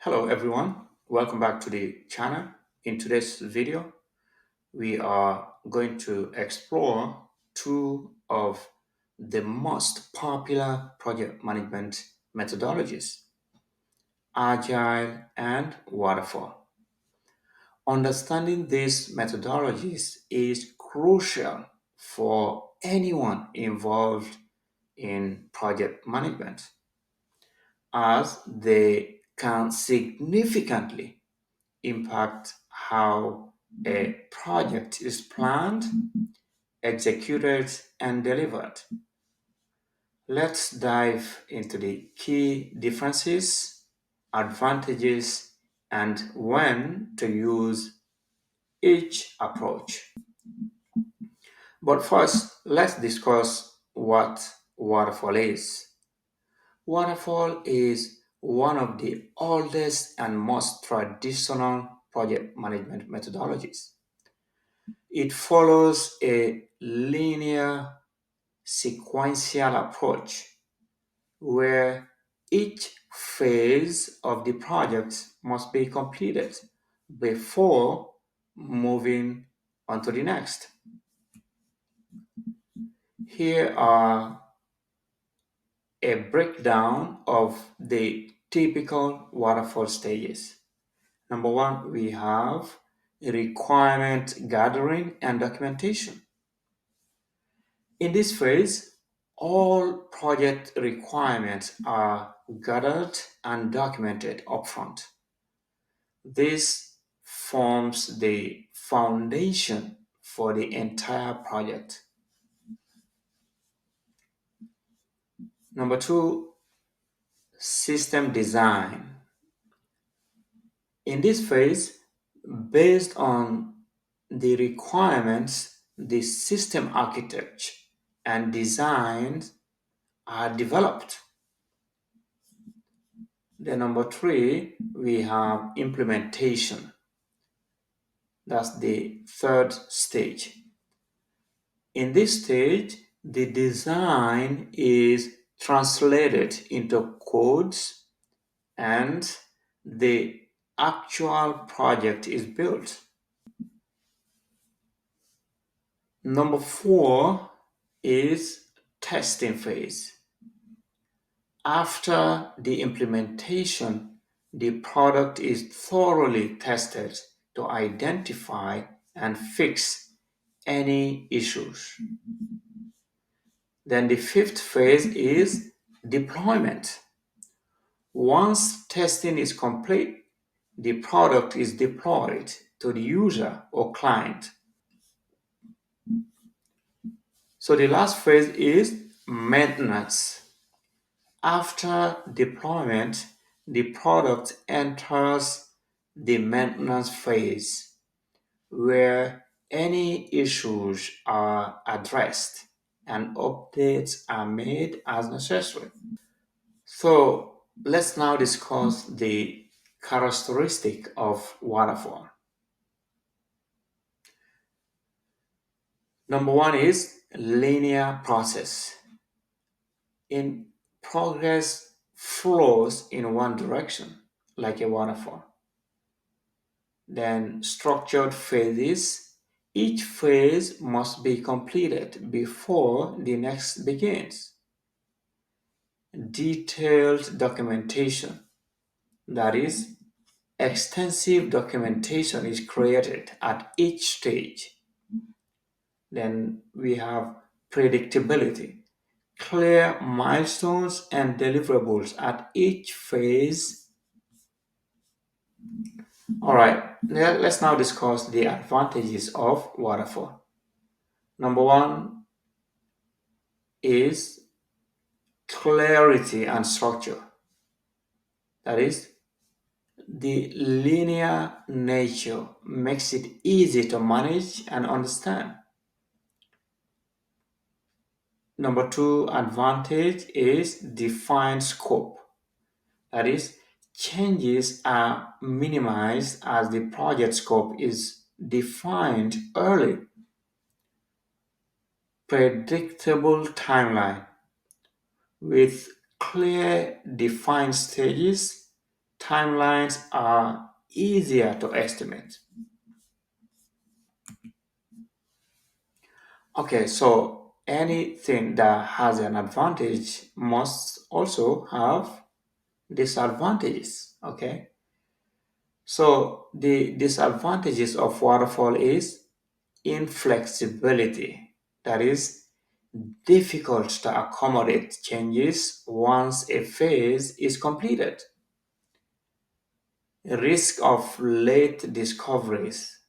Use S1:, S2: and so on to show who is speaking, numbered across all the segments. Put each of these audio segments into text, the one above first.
S1: Hello everyone, welcome back to the channel. In today's video, we are going to explore two of the most popular project management methodologies, Agile and Waterfall. Understanding these methodologies is crucial for anyone involved in project management as they can significantly impact how a project is planned, executed, and delivered. Let's dive into the key differences, advantages, and when to use each approach. But first, let's discuss what waterfall is. Waterfall is one of the oldest and most traditional project management methodologies. It follows a linear sequential approach where each phase of the project must be completed before moving on to the next. Here are a breakdown of the typical waterfall stages. Number one, we have requirement gathering and documentation. In this phase, all project requirements are gathered and documented upfront. This forms the foundation for the entire project. Number two, system design. In this phase, based on the requirements, the system architecture and designs are developed. Then number three, we have implementation. That's the third stage. In this stage, the design is translated into codes and the actual project is built. Number four is testing phase. After the implementation, the product is thoroughly tested to identify and fix any issues. Then the fifth phase is deployment. Once testing is complete, the product is deployed to the user or client. So the last phase is maintenance. After deployment, the product enters the maintenance phase where any issues are addressed and updates are made as necessary. So let's now discuss the characteristic of waterfall. Number one is linear process. In progress flows in one direction like a waterfall. Then structured phases. Each phase must be completed before the next begins. Detailed documentation. That is, extensive documentation is created at each stage. Then we have predictability, clear milestones and deliverables at each phase. All right, let's now discuss the advantages of waterfall. Number one is clarity and structure. That is, the linear nature makes it easy to manage and understand. Number two advantage is defined scope. That is, changes are minimized as the project scope is defined early. Predictable timeline with clear defined stages, timelines are easier to estimate. Okay, so anything that has an advantage must also have disadvantages. Okay, so the disadvantages of waterfall is inflexibility. That is difficult to accommodate changes once a phase is completed. Risk of late discoveries.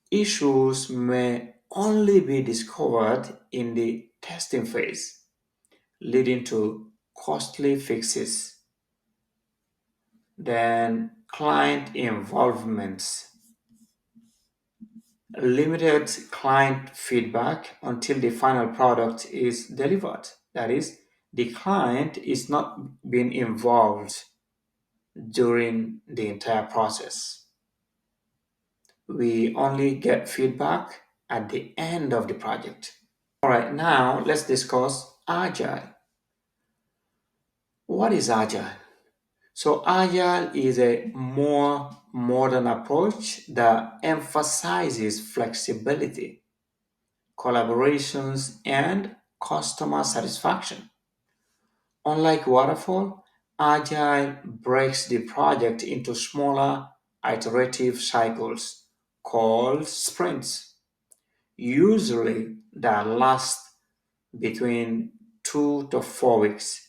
S1: Issues may only be discovered in the testing phase, leading to costly fixes. Then, client involvements. Limited client feedback until the final product is delivered. That is, the client is not being involved during the entire process. We only get feedback at the end of the project. All right, now let's discuss Agile. What is Agile? So, Agile is a more modern approach that emphasizes flexibility, collaborations, and customer satisfaction. Unlike Waterfall, Agile breaks the project into smaller iterative cycles called sprints, usually that last between 2 to 4 weeks.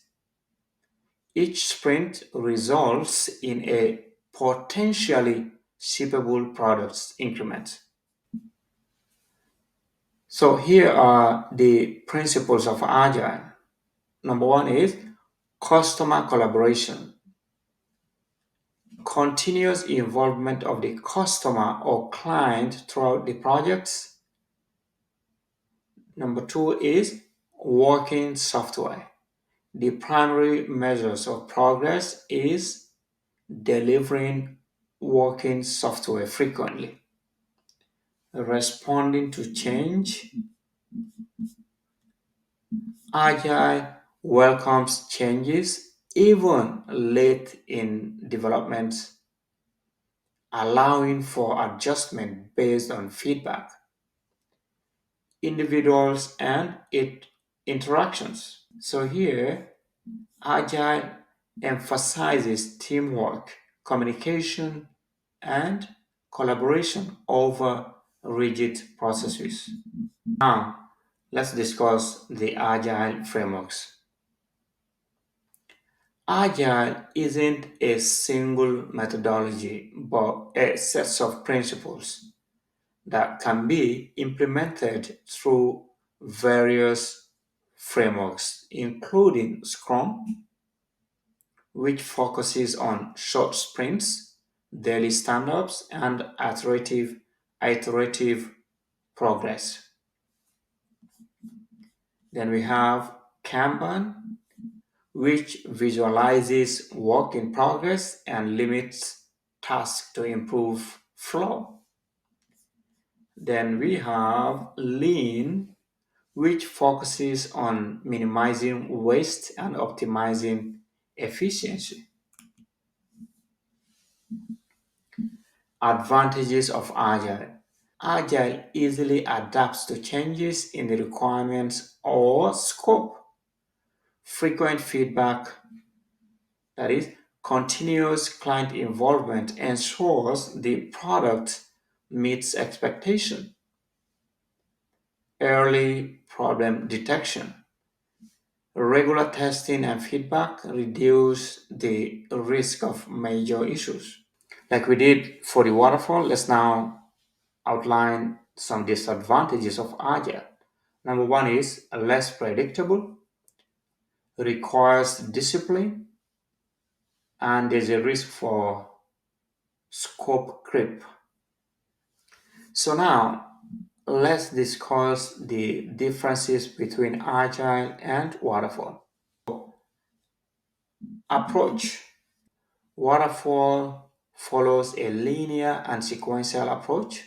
S1: Each sprint results in a potentially shippable products increment. So here are the principles of Agile. Number one is customer collaboration, continuous involvement of the customer or client throughout the projects. Number two is working software. The primary measures of progress is delivering working software frequently, responding to change. Agile welcomes changes even late in development, allowing for adjustment based on feedback, individuals, and interactions. So here, Agile emphasizes teamwork, communication, and collaboration over rigid processes. Now, let's discuss the Agile frameworks. Agile isn't a single methodology but a set of principles that can be implemented through various frameworks, including Scrum, which focuses on short sprints, daily stand-ups, and iterative progress. Then we have Kanban, which visualizes work in progress and limits tasks to improve flow. Then we have Lean, which focuses on minimizing waste and optimizing efficiency. Advantages of Agile. Agile easily adapts to changes in the requirements or scope. Frequent feedback, that is, continuous client involvement ensures the product meets expectation. Early problem detection. Regular testing and feedback reduce the risk of major issues. Like we did for the waterfall, let's now outline some disadvantages of Agile. Number one is less predictable, requires discipline, and there's a risk for scope creep. So now let's discuss the differences between Agile and Waterfall. Approach. Waterfall follows a linear and sequential approach,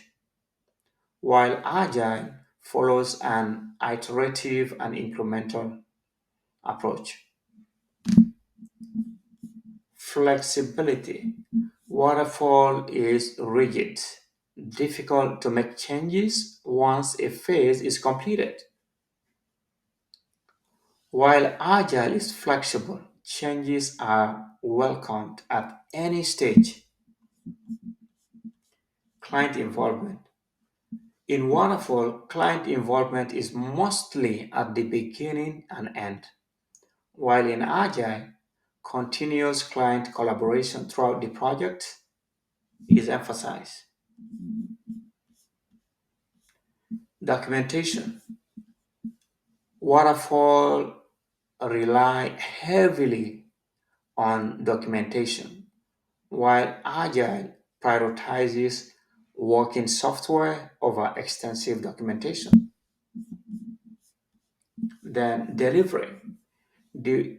S1: while Agile follows an iterative and incremental approach. Flexibility. Waterfall is rigid, difficult to make changes once a phase is completed, while Agile is flexible. Changes are welcomed at any stage. Client involvement. In Waterfall, client involvement is mostly at the beginning and end, while in Agile, continuous client collaboration throughout the project is emphasized. Documentation. Waterfall rely heavily on documentation, while Agile prioritizes working software over extensive documentation. Then delivery.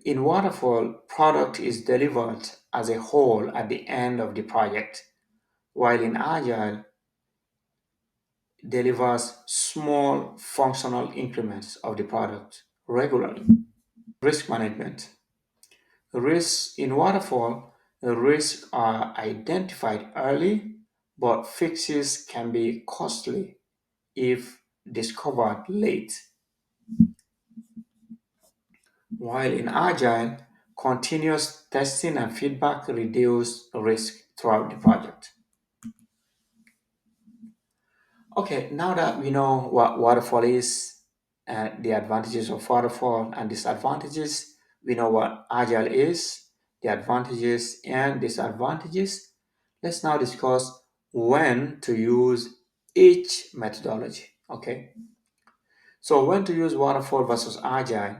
S1: In Waterfall, product is delivered as a whole at the end of the project, while in Agile, delivers small functional increments of the product regularly. Risk management. Risks in Waterfall, risks are identified early, but fixes can be costly if discovered late. While in Agile, continuous testing and feedback reduce risk throughout the project. Okay, now that we know what waterfall is and the advantages of waterfall and disadvantages, we know what agile is, the advantages and disadvantages. Let's now discuss when to use each methodology. Okay, so when to use waterfall versus agile.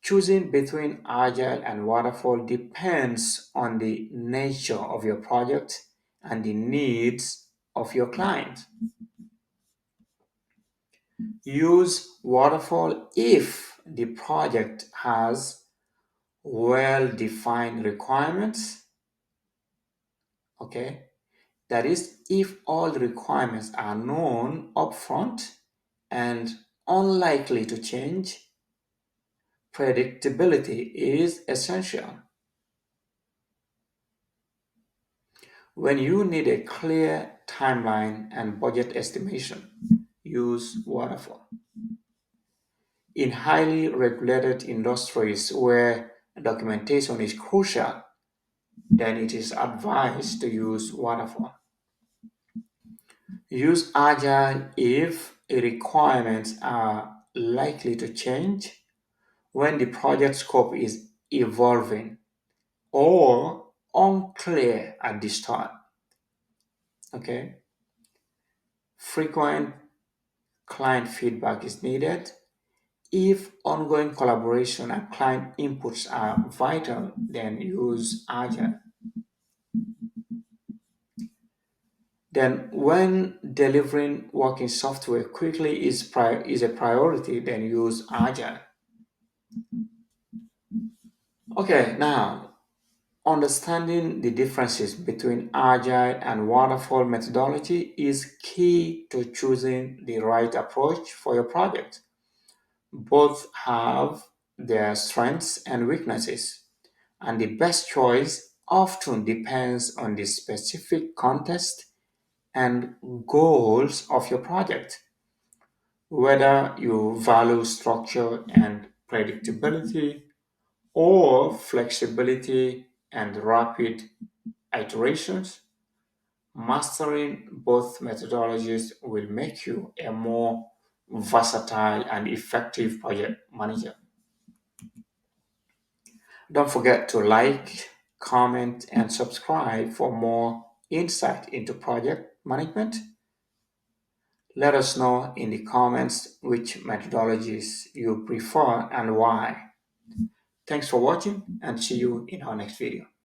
S1: Choosing between agile and waterfall depends on the nature of your project and the needs of your client. Use waterfall if the project has well-defined requirements, okay? That is, if all the requirements are known upfront and unlikely to change, predictability is essential. When you need a clear timeline and budget estimation, use waterfall. In highly regulated industries where documentation is crucial, then it is advised to use waterfall. Use agile if requirements are likely to change when the project scope is evolving or unclear at the start. Okay. Frequent client feedback is needed. If ongoing collaboration and client inputs are vital, then use Agile. Then, when delivering working software quickly is a priority, then use Agile. Okay, now understanding the differences between Agile and Waterfall methodology is key to choosing the right approach for your project. Both have their strengths and weaknesses, and the best choice often depends on the specific context and goals of your project. Whether you value structure and predictability or flexibility and rapid iterations, mastering both methodologies will make you a more versatile and effective project manager. Don't forget to like, comment, and subscribe for more insight into project management. Let us know in the comments which methodologies you prefer and why. Thanks for watching and see you in our next video.